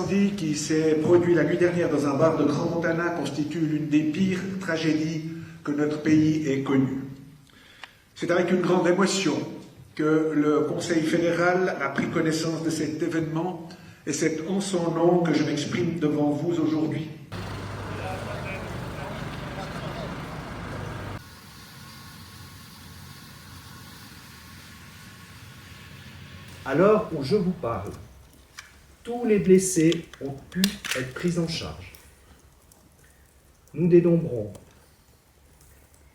L'incendie qui s'est produit la nuit dernière dans un bar de Grand Montana constitue l'une des pires tragédies que notre pays ait connues. C'est avec une grande émotion que le Conseil fédéral a pris connaissance de cet événement et c'est en son nom que je m'exprime devant vous aujourd'hui. À l'heure où je vous parle, tous les blessés ont pu être pris en charge. Nous dénombrons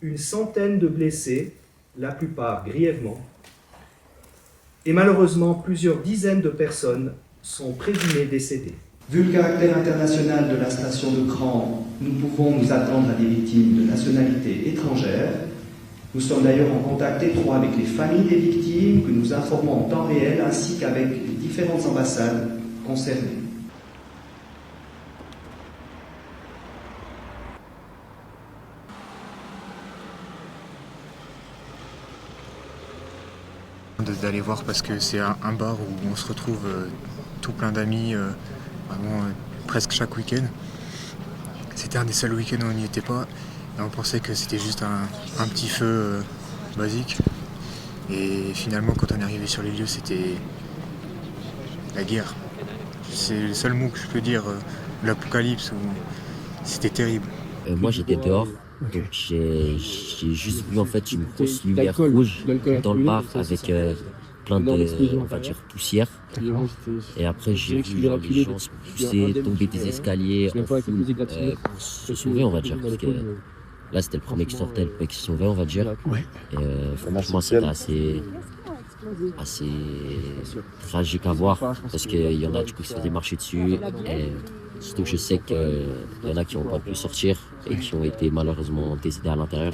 une centaine de blessés, la plupart grièvement, et malheureusement plusieurs dizaines de personnes sont présumées décédées. Vu le caractère international de la station de Cran, nous pouvons nous attendre à des victimes de nationalité étrangère. Nous sommes d'ailleurs en contact étroit avec les familles des victimes que nous informons en temps réel ainsi qu'avec les différentes ambassades concernées. D'aller voir parce que c'est un bar où on se retrouve tout plein d'amis vraiment presque chaque week-end. C'était un des seuls week-ends où on n'y était pas et on pensait que c'était juste un petit feu basique. Et finalement quand on est arrivé sur les lieux c'était la guerre. C'est le seul mot que je peux dire, l'apocalypse, c'était terrible. Moi j'étais dehors, donc j'ai juste vu en fait une grosse lumière rouge dans le bar avec plein de, on va dire, poussière. Et après j'ai vu les gens se pousser, tomber des escaliers en foule pour se sauver, on va dire. Parce que là c'était le premier qui sortait, le premier qui se sauvait, on va dire. Et franchement c'était assez tragique à voir parce qu'il y en a du coup qui se faisaient marcher dessus. Et surtout que je sais qu'il y en a qui n'ont pas pu sortir et qui ont été malheureusement décédés à l'intérieur.